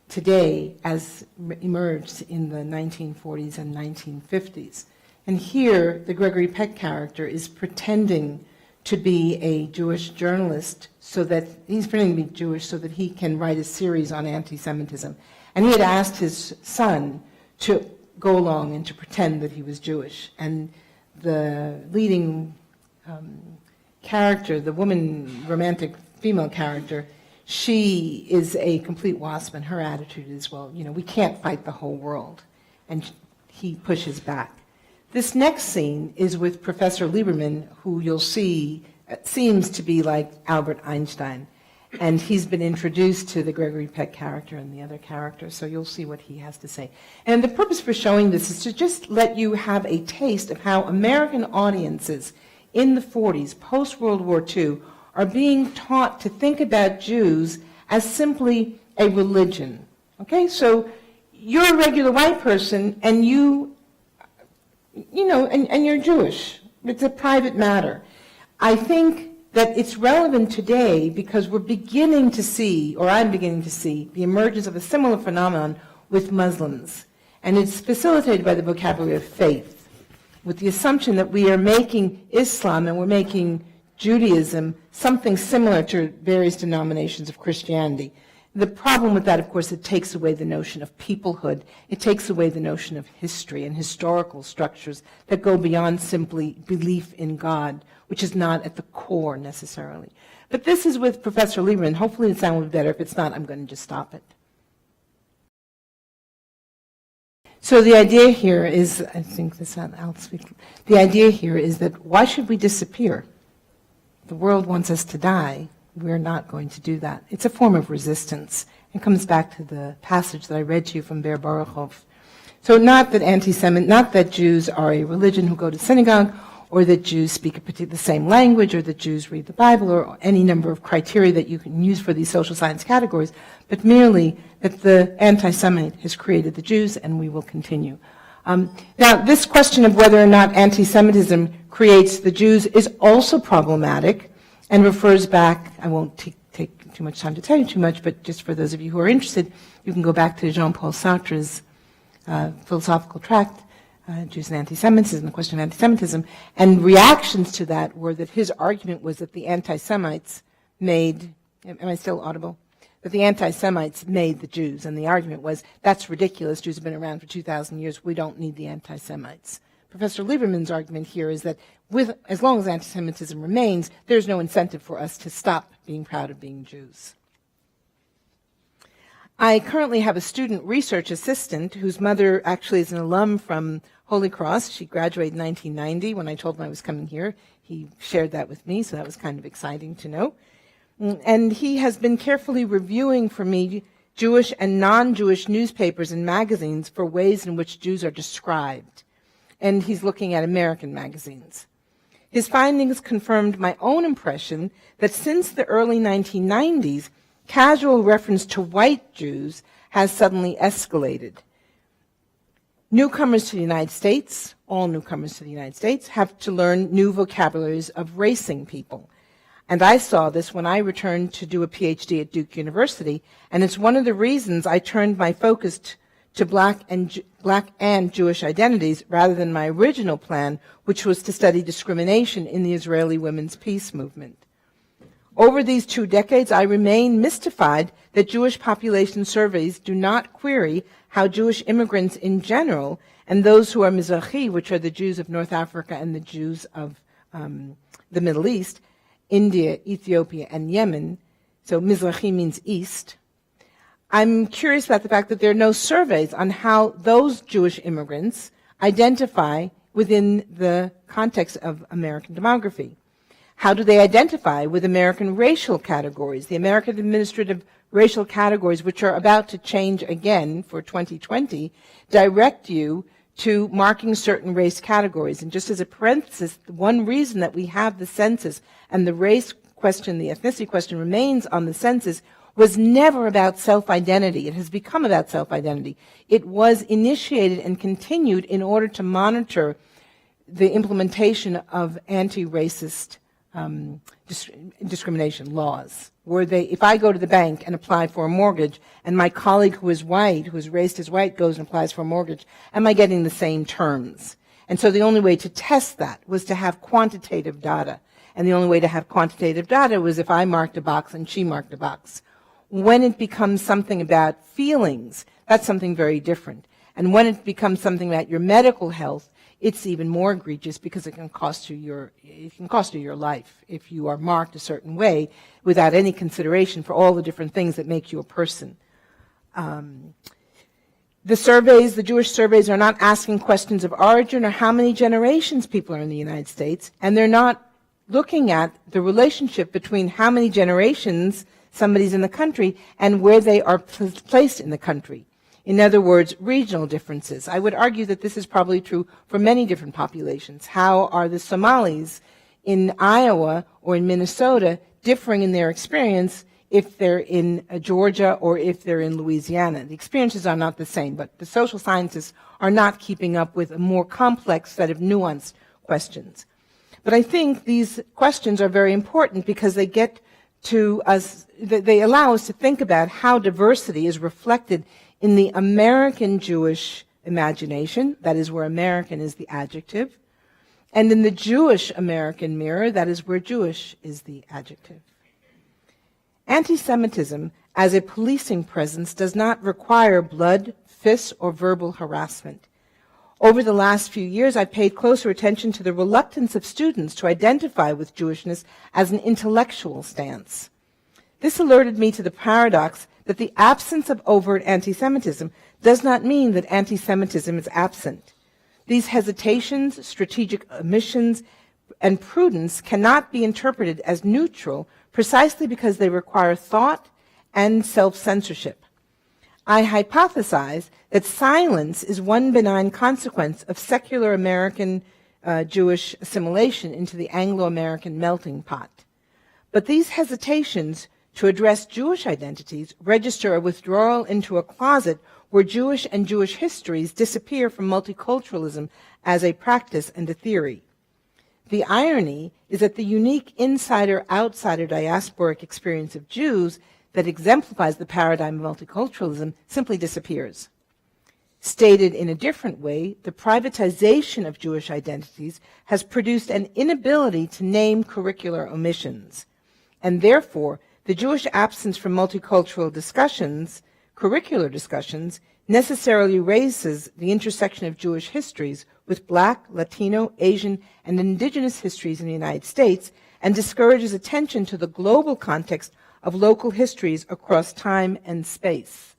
today as emerged in the 1940s and 1950s. And here, the Gregory Peck character is pretending to be a Jewish journalist so that he's pretending to be Jewish so that he can write a series on anti-Semitism. And he had asked his son to go along and to pretend that he was Jewish. And the leading character, the woman, romantic female character, she is a complete wasp, and her attitude is, well, we can't fight the whole world. And he pushes back. This next scene is with Professor Lieberman, who you'll see seems to be like Albert Einstein. And he's been introduced to the Gregory Peck character and the other characters, so you'll see what he has to say. And the purpose for showing this is to just let you have a taste of how American audiences in the 40s, post-World War II, are being taught to think about Jews as simply a religion. Okay, so you're a regular white person, and and you're Jewish. It's a private matter. I think that it's relevant today because we're beginning to see, or I'm beginning to see, the emergence of a similar phenomenon with Muslims. And it's facilitated by the vocabulary of faith, with the assumption that we are making Islam and we're making Judaism something similar to various denominations of Christianity. The problem with that, of course, it takes away the notion of peoplehood. It takes away the notion of history and historical structures that go beyond simply belief in God, which is not at the core necessarily. But this is with Professor Lieberman. Hopefully the sound will be better. If it's not, I'm going to just stop it. So the idea here is, I think this, I'll speak. The idea here is that why should we disappear? The world wants us to die. We're not going to do that. It's a form of resistance. It comes back to the passage that I read to you from Ber Baruchov. So not that Jews are a religion who go to synagogue, or that Jews speak the same language, or that Jews read the Bible, or any number of criteria that you can use for these social science categories, but merely that the anti-Semite has created the Jews, and we will continue. Now, this question of whether or not anti-Semitism creates the Jews is also problematic and refers back, I won't take too much time to tell you too much, but just for those of you who are interested, you can go back to Jean-Paul Sartre's philosophical tract, Jews and Anti-Semitism, the question of anti-Semitism, and reactions to that were that his argument was that the anti-Semites made, am I still audible? That the anti-Semites made the Jews, and the argument was, that's ridiculous, Jews have been around for 2,000 years, we don't need the anti-Semites. Professor Lieberman's argument here is that as long as anti-Semitism remains, there's no incentive for us to stop being proud of being Jews. I currently have a student research assistant whose mother actually is an alum from Holy Cross. She graduated in 1990. When I told him I was coming here, he shared that with me, so that was kind of exciting to know. And he has been carefully reviewing for me Jewish and non-Jewish newspapers and magazines for ways in which Jews are described. And he's looking at American magazines. His findings confirmed my own impression that since the early 1990s, casual reference to white Jews has suddenly escalated. Newcomers to the United States, all newcomers to the United States, have to learn new vocabularies of racing people. And I saw this when I returned to do a PhD at Duke University, and it's one of the reasons I turned my focus to black and Jewish identities rather than my original plan, which was to study discrimination in the Israeli women's peace movement. Over these 2 decades, I remain mystified that Jewish population surveys do not query how Jewish immigrants in general, and those who are Mizrahi, which are the Jews of North Africa and the Jews of the Middle East, India, Ethiopia, and Yemen, so Mizrahi means East. I'm curious about the fact that there are no surveys on how those Jewish immigrants identify within the context of American demography. How do they identify with American racial categories, the American administrative racial categories, which are about to change again for 2020, direct you to marking certain race categories? And just as a parenthesis, one reason that we have the census and the race question, the ethnicity question remains on the census was never about self-identity. It has become about self-identity. It was initiated and continued in order to monitor the implementation of anti-racist discrimination laws. If I go to the bank and apply for a mortgage, and my colleague who is white, who is raised as white, goes and applies for a mortgage, am I getting the same terms? And so the only way to test that was to have quantitative data. And the only way to have quantitative data was if I marked a box and she marked a box. When it becomes something about feelings, that's something very different. And when it becomes something about your medical health, it's even more egregious because it can cost you your life if you are marked a certain way without any consideration for all the different things that make you a person. The Jewish surveys are not asking questions of origin or how many generations people are in the United States, and they're not looking at the relationship between how many generations somebody's in the country and where they are placed in the country. In other words, regional differences. I would argue that this is probably true for many different populations. How are the Somalis in Iowa or in Minnesota differing in their experience if they're in Georgia or if they're in Louisiana? The experiences are not the same, but the social scientists are not keeping up with a more complex set of nuanced questions. But I think these questions are very important because they get to us, they allow us to think about how diversity is reflected in the American Jewish imagination, that is where American is the adjective, and in the Jewish American mirror, that is where Jewish is the adjective. Anti-Semitism as a policing presence does not require blood, fists, or verbal harassment. Over the last few years, I've paid closer attention to the reluctance of students to identify with Jewishness as an intellectual stance. This alerted me to the paradox that the absence of overt anti-Semitism does not mean that anti-Semitism is absent. These hesitations, strategic omissions, and prudence cannot be interpreted as neutral precisely because they require thought and self-censorship. I hypothesize that silence is one benign consequence of secular American Jewish assimilation into the Anglo-American melting pot. But these hesitations to address Jewish identities register a withdrawal into a closet where Jewish and Jewish histories disappear from multiculturalism as a practice and a theory. The irony is that the unique insider-outsider diasporic experience of Jews that exemplifies the paradigm of multiculturalism simply disappears. Stated in a different way, the privatization of Jewish identities has produced an inability to name curricular omissions, and therefore the Jewish absence from multicultural discussions, curricular discussions, necessarily raises the intersection of Jewish histories with Black, Latino, Asian, and indigenous histories in the United States, and discourages attention to the global context of local histories across time and space.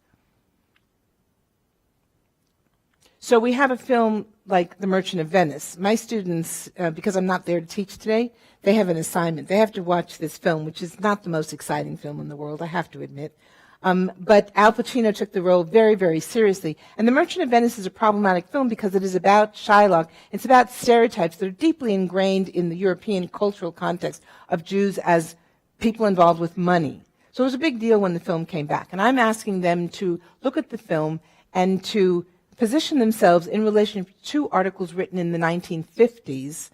So we have a film like The Merchant of Venice. My students, because I'm not there to teach today, they have an assignment. They have to watch this film, which is not the most exciting film in the world, I have to admit. But Al Pacino took the role very, very seriously. And The Merchant of Venice is a problematic film because it is about Shylock. It's about stereotypes that are deeply ingrained in the European cultural context of Jews as people involved with money. So it was a big deal when the film came back. And I'm asking them to look at the film and to position themselves in relation to two articles written in the 1950s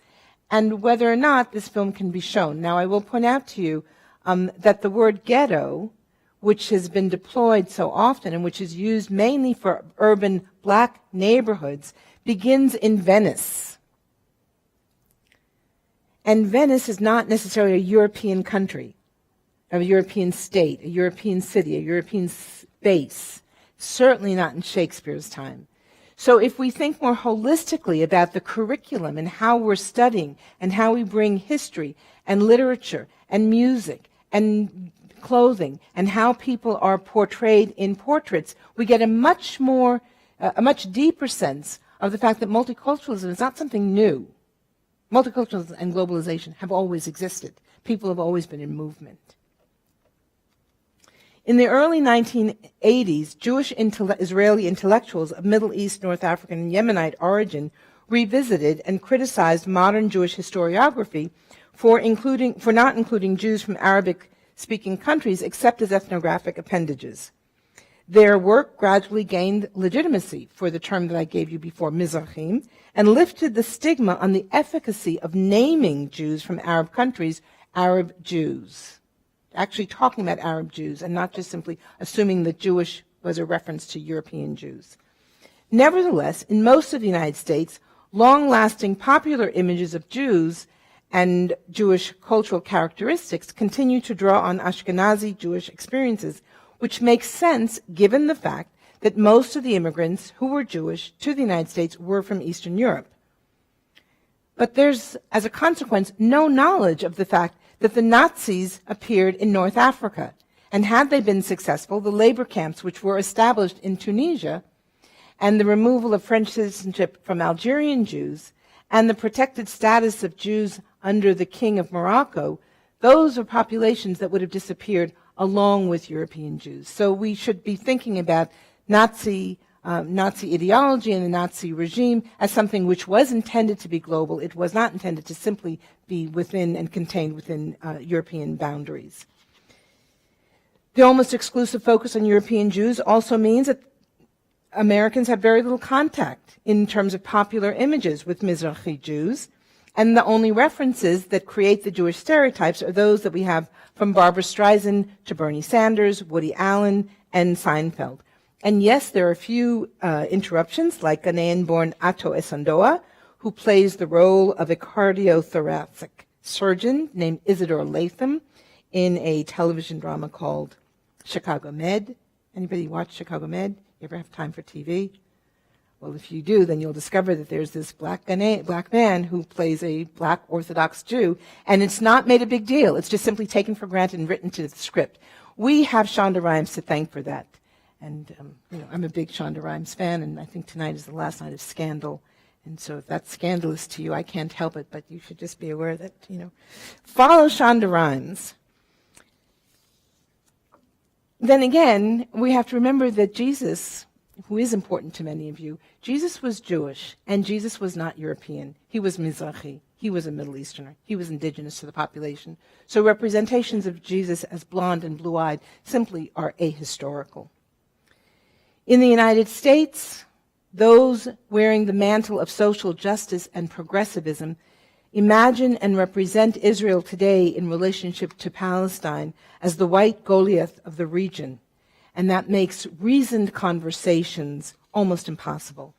and whether or not this film can be shown. Now, I will point out to you that the word ghetto, which has been deployed so often and which is used mainly for urban Black neighborhoods, begins in Venice. And Venice is not necessarily a European country, a European state, a European city, a European space, certainly not in Shakespeare's time. So if we think more holistically about the curriculum and how we're studying and how we bring history and literature and music and clothing and how people are portrayed in portraits, we get a much deeper sense of the fact that multiculturalism is not something new. Multiculturalism and globalization have always existed. People have always been in movement. In the early 1980s, Jewish Israeli intellectuals of Middle East, North African, and Yemenite origin revisited and criticized modern Jewish historiography for not including Jews from Arabic-speaking countries except as ethnographic appendages. Their work gradually gained legitimacy for the term that I gave you before, Mizrahim, and lifted the stigma on the efficacy of naming Jews from Arab countries Arab Jews. Actually talking about Arab Jews and not just simply assuming that Jewish was a reference to European Jews. Nevertheless, in most of the United States, long-lasting popular images of Jews and Jewish cultural characteristics continue to draw on Ashkenazi Jewish experiences, which makes sense given the fact that most of the immigrants who were Jewish to the United States were from Eastern Europe. But there's, as a consequence, no knowledge of the fact that the Nazis appeared in North Africa. And had they been successful, the labor camps which were established in Tunisia and the removal of French citizenship from Algerian Jews and the protected status of Jews under the King of Morocco, those are populations that would have disappeared along with European Jews. So we should be thinking about Nazi ideology and the Nazi regime as something which was intended to be global. It was not intended to simply be within and contained within European boundaries. The almost exclusive focus on European Jews also means that Americans have very little contact in terms of popular images with Mizrahi Jews, and the only references that create the Jewish stereotypes are those that we have from Barbra Streisand to Bernie Sanders, Woody Allen, and Seinfeld. And yes, there are a few interruptions, like Ghanaian-born Ato Esandoa, who plays the role of a cardiothoracic surgeon named Isidore Latham in a television drama called Chicago Med. Anybody watch Chicago Med? You ever have time for TV? Well, if you do, then you'll discover that there's this black man who plays a Black Orthodox Jew, and it's not made a big deal. It's just simply taken for granted and written to the script. We have Shonda Rhimes to thank for that. And I'm a big Shonda Rhimes fan, and I think tonight is the last night of Scandal. And so if that's scandalous to you, I can't help it, but you should just be aware that, follow Shonda Rhimes. Then again, we have to remember that Jesus who is important to many of you, Jesus was Jewish, and Jesus was not European. He was Mizrahi. He was a Middle Easterner. He was indigenous to the population. So representations of Jesus as blonde and blue-eyed simply are ahistorical. In the United States, those wearing the mantle of social justice and progressivism imagine and represent Israel today in relationship to Palestine as the white Goliath of the region, and that makes reasoned conversations almost impossible.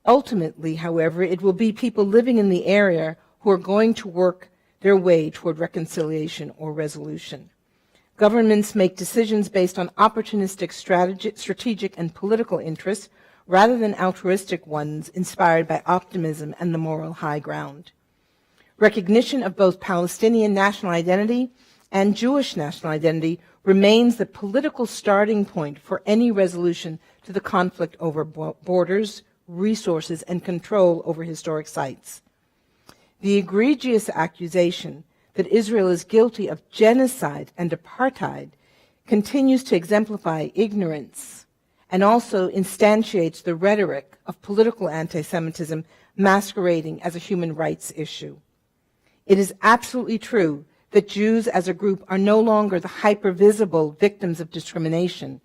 Ultimately, however, it will be people living in the area who are going to work their way toward reconciliation or resolution. Governments make decisions based on opportunistic strategic and political interests rather than altruistic ones inspired by optimism and the moral high ground. Recognition of both Palestinian national identity and Jewish national identity remains the political starting point for any resolution to the conflict over borders, resources, and control over historic sites. The egregious accusation that Israel is guilty of genocide and apartheid continues to exemplify ignorance and also instantiates the rhetoric of political anti-Semitism masquerading as a human rights issue. It is absolutely true that Jews as a group are no longer the hyper-visible victims of discrimination,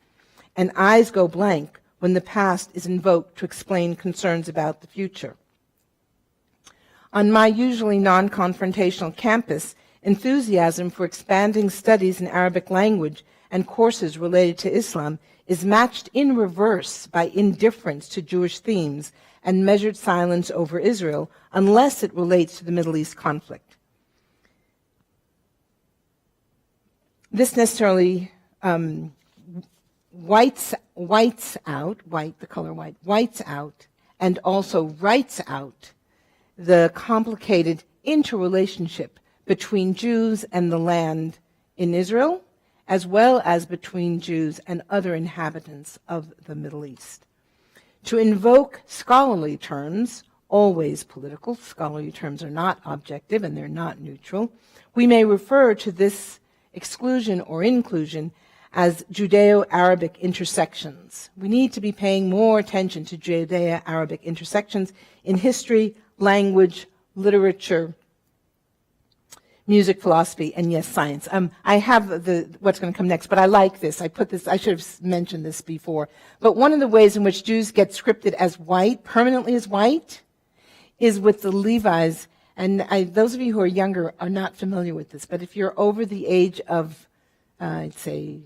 and eyes go blank when the past is invoked to explain concerns about the future. On my usually non-confrontational campus, enthusiasm for expanding studies in Arabic language and courses related to Islam is matched in reverse by indifference to Jewish themes and measured silence over Israel unless it relates to the Middle East conflict. This necessarily whites out, the color white, whites out, and also writes out the complicated interrelationship between Jews and the land in Israel, as well as between Jews and other inhabitants of the Middle East. To invoke scholarly terms, always political, scholarly terms are not objective and they're not neutral, we may refer to this exclusion or inclusion as Judeo-Arabic intersections. We need to be paying more attention to Judeo-Arabic intersections in history, language, literature, music, philosophy, and yes, science. I have what's going to come next, but I like this. I should have mentioned this before. But one of the ways in which Jews get scripted as white, permanently as white, is with the Levites. And those of you who are younger are not familiar with this, but if you're over the age of, I'd say,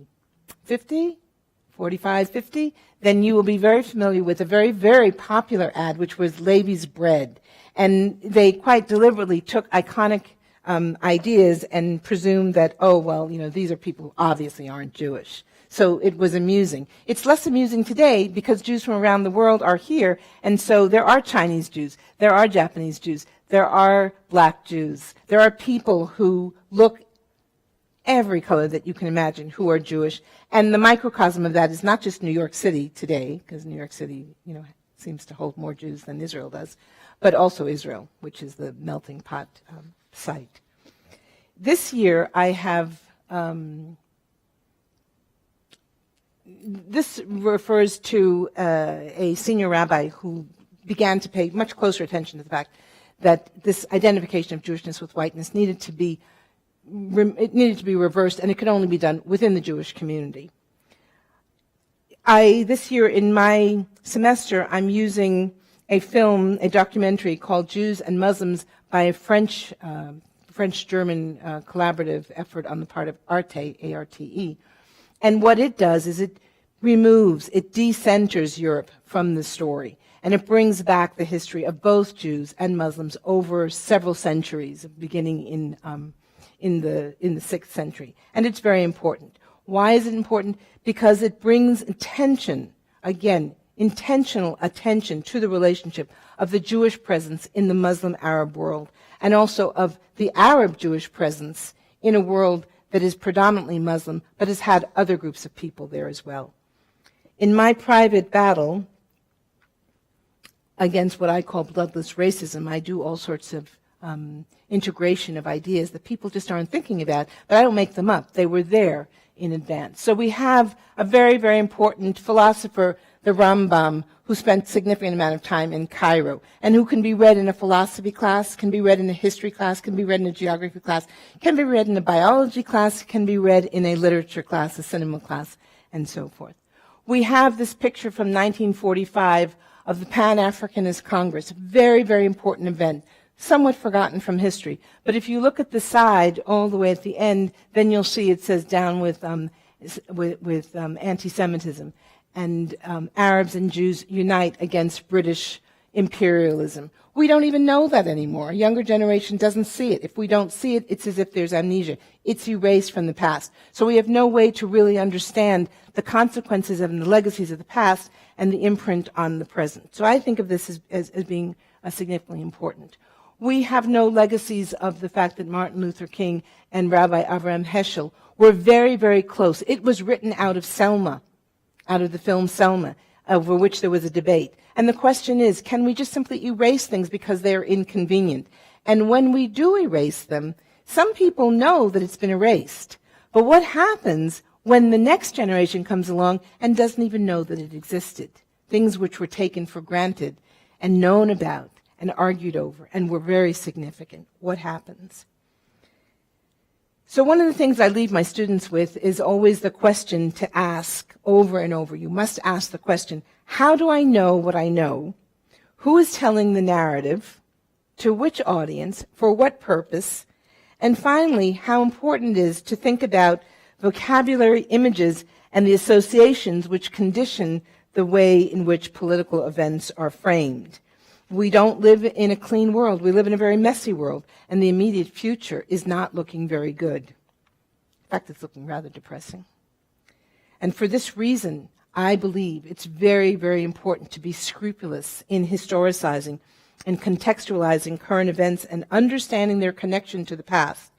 50, 45, 50, then you will be very familiar with a very, very popular ad, which was Levi's Bread. And they quite deliberately took iconic ideas and presumed that, oh, well, these are people who obviously aren't Jewish. So it was amusing. It's less amusing today because Jews from around the world are here, and so there are Chinese Jews, there are Japanese Jews, there are black Jews, there are people who look every color that you can imagine who are Jewish, and the microcosm of that is not just New York City today, because New York City, seems to hold more Jews than Israel does, but also Israel, which is the melting pot site. This year I have, this refers to a senior rabbi who began to pay much closer attention to the fact that this identification of Jewishness with whiteness needed to be reversed, and it could only be done within the Jewish community. This year in my semester, I'm using a documentary called Jews and Muslims by a French-German collaborative effort on the part of Arte, A-R-T-E. And what it does is it decenters Europe from the story, and it brings back the history of both Jews and Muslims over several centuries, beginning in the 6th century. And it's very important. Why is it important? Because it brings intentional attention to the relationship of the Jewish presence in the Muslim Arab world, and also of the Arab Jewish presence in a world that is predominantly Muslim, but has had other groups of people there as well. In my private battle against what I call bloodless racism, I do all sorts of integration of ideas that people just aren't thinking about, but I don't make them up. They were there in advance. So we have a very, very important philosopher, the Rambam, who spent significant amount of time in Cairo, and who can be read in a philosophy class, can be read in a history class, can be read in a geography class, can be read in a biology class, can be read in a literature class, a cinema class, and so forth. We have this picture from 1945 of the Pan-Africanist Congress, a very, very important event, somewhat forgotten from history. But if you look at the side all the way at the end, then you'll see it says down with anti-Semitism. And Arabs and Jews unite against British imperialism. We don't even know that anymore. A younger generation doesn't see it. If we don't see it, it's as if there's amnesia. It's erased from the past. So we have no way to really understand the consequences and the legacies of the past and the imprint on the present. So I think of this as being significantly important. We have no legacies of the fact that Martin Luther King and Rabbi Avraham Heschel were very, very close. It was written out of Selma, out of the film Selma, over which there was a debate. And the question is, can we just simply erase things because they're inconvenient? And when we do erase them, some people know that it's been erased. But what happens when the next generation comes along and doesn't even know that it existed? Things which were taken for granted and known about and argued over and were very significant. What happens? So one of the things I leave my students with is always the question to ask over and over. You must ask the question, how do I know what I know? Who is telling the narrative? To which audience? For what purpose? And finally, how important it is to think about vocabulary, images, and the associations which condition the way in which political events are framed. We don't live in a clean world. We live in a very messy world, and the immediate future is not looking very good. In fact, it's looking rather depressing. And for this reason, I believe it's very, very important to be scrupulous in historicizing and contextualizing current events and understanding their connection to the past,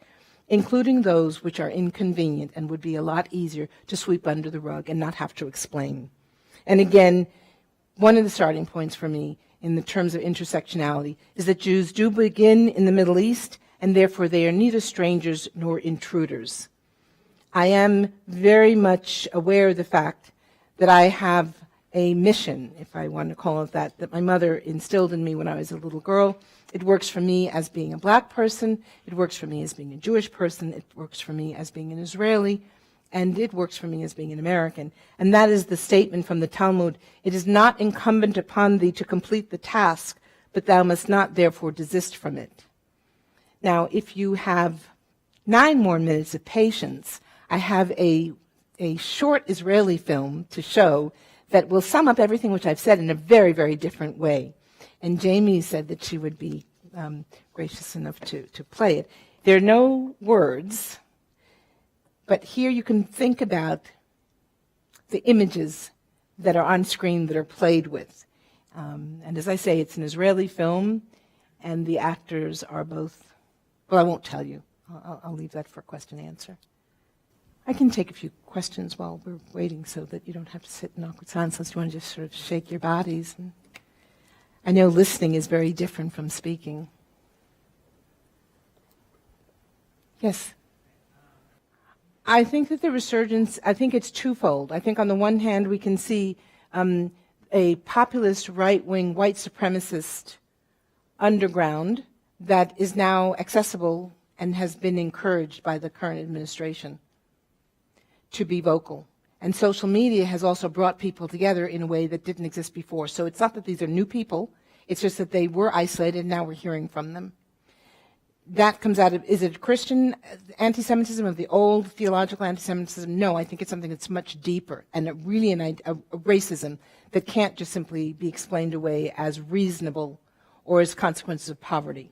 including those which are inconvenient and would be a lot easier to sweep under the rug and not have to explain. And again, one of the starting points for me in the terms of intersectionality is that Jews do begin in the Middle East, and therefore they are neither strangers nor intruders. I am very much aware of the fact that I have a mission, if I want to call it that my mother instilled in me when I was a little girl. It works for me as being a black person, it works for me as being a Jewish person, it works for me as being an Israeli, and it works for me as being an American. And that is the statement from the Talmud: it is not incumbent upon thee to complete the task, but thou must not therefore desist from it. Now, if you have 9 more minutes of patience, I have a short Israeli film to show that will sum up everything which I've said in a very, very different way. And Jamie said that she would be gracious enough to play it. There are no words, but here you can think about the images that are on screen that are played with. And as I say, it's an Israeli film, and the actors are both, well, I won't tell you. I'll leave that for question and answer. I can take a few questions while we're waiting so that you don't have to sit in awkward silence unless you want to just sort of shake your bodies. And I know listening is very different from speaking. Yes? I think that the resurgence, I think it's twofold. I think on the one hand we can see a populist, right-wing, white supremacist underground that is now accessible and has been encouraged by the current administration to be vocal. And social media has also brought people together in a way that didn't exist before. So it's not that these are new people, it's just that they were isolated and now we're hearing from them. That comes out of, is it Christian anti-Semitism, of the old theological anti-Semitism? No, I think it's something that's much deeper and really a racism that can't just simply be explained away as reasonable or as consequences of poverty.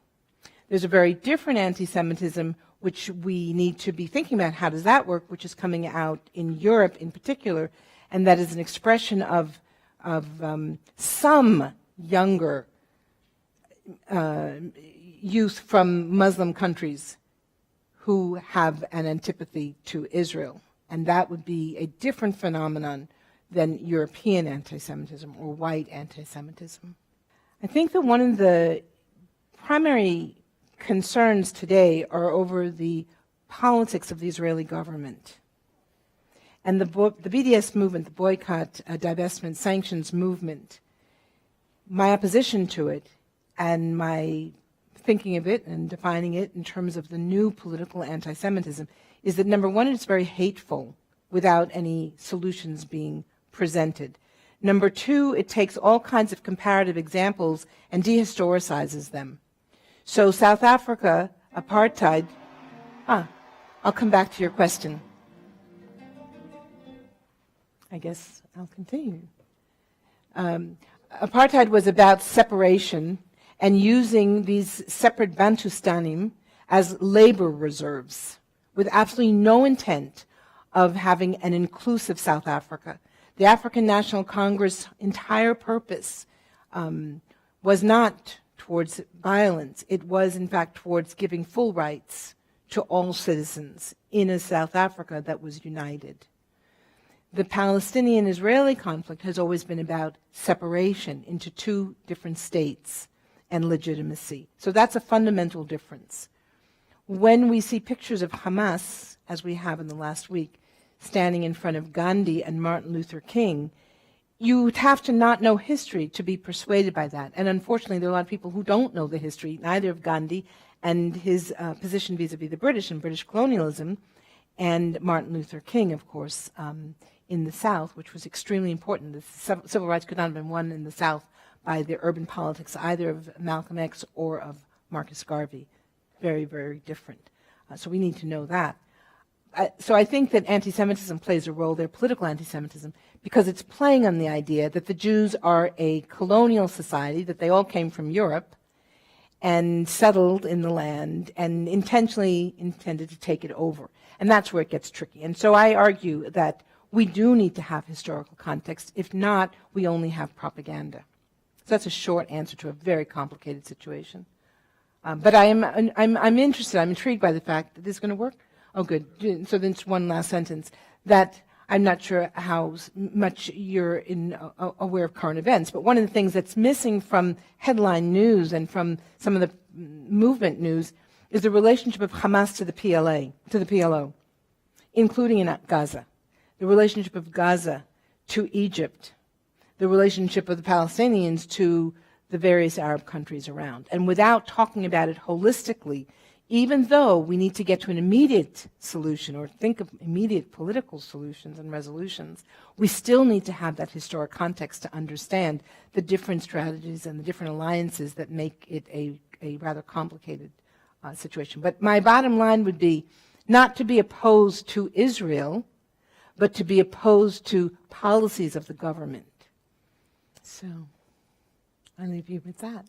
There's a very different anti-Semitism which we need to be thinking about how does that work, which is coming out in Europe in particular, and that is an expression of some younger youth from Muslim countries who have an antipathy to Israel. And that would be a different phenomenon than European anti-Semitism or white anti-Semitism. I think that one of the primary concerns today are over the politics of the Israeli government. And the BDS movement, the boycott, divestment, sanctions movement, my opposition to it and my thinking of it and defining it in terms of the new political anti-Semitism is that, number one, it's very hateful without any solutions being presented. Number two, it takes all kinds of comparative examples and dehistoricizes them. So South Africa, apartheid, I'll come back to your question. I guess I'll continue. Apartheid was about separation and using these separate Bantustanim as labor reserves with absolutely no intent of having an inclusive South Africa. The African National Congress' entire purpose was not towards violence. It was, in fact, towards giving full rights to all citizens in a South Africa that was united. The Palestinian-Israeli conflict has always been about separation into two different states and legitimacy. So that's a fundamental difference. When we see pictures of Hamas, as we have in the last week, standing in front of Gandhi and Martin Luther King, you would have to not know history to be persuaded by that. And unfortunately, there are a lot of people who don't know the history, neither of Gandhi and his position vis-a-vis the British and British colonialism, and Martin Luther King, of course, in the South, which was extremely important. The civil rights could not have been won in the South by the urban politics either of Malcolm X or of Marcus Garvey. Very, very different. So we need to know that. So I think that anti-Semitism plays a role there, political anti-Semitism, because it's playing on the idea that the Jews are a colonial society, that they all came from Europe and settled in the land and intentionally intended to take it over. And that's where it gets tricky. And so I argue that we do need to have historical context. If not, we only have propaganda. So that's a short answer to a very complicated situation. But I'm interested, I'm intrigued by the fact that this is going to work. Oh, good. So then it's one last sentence. That I'm not sure how much you're aware of current events, but one of the things that's missing from headline news and from some of the movement news is the relationship of Hamas to the PLO, including in Gaza, the relationship of Gaza to Egypt, the relationship of the Palestinians to the various Arab countries around. And without talking about it holistically, even though we need to get to an immediate solution or think of immediate political solutions and resolutions, we still need to have that historic context to understand the different strategies and the different alliances that make it a rather complicated situation. But my bottom line would be not to be opposed to Israel, but to be opposed to policies of the government. So I leave you with that.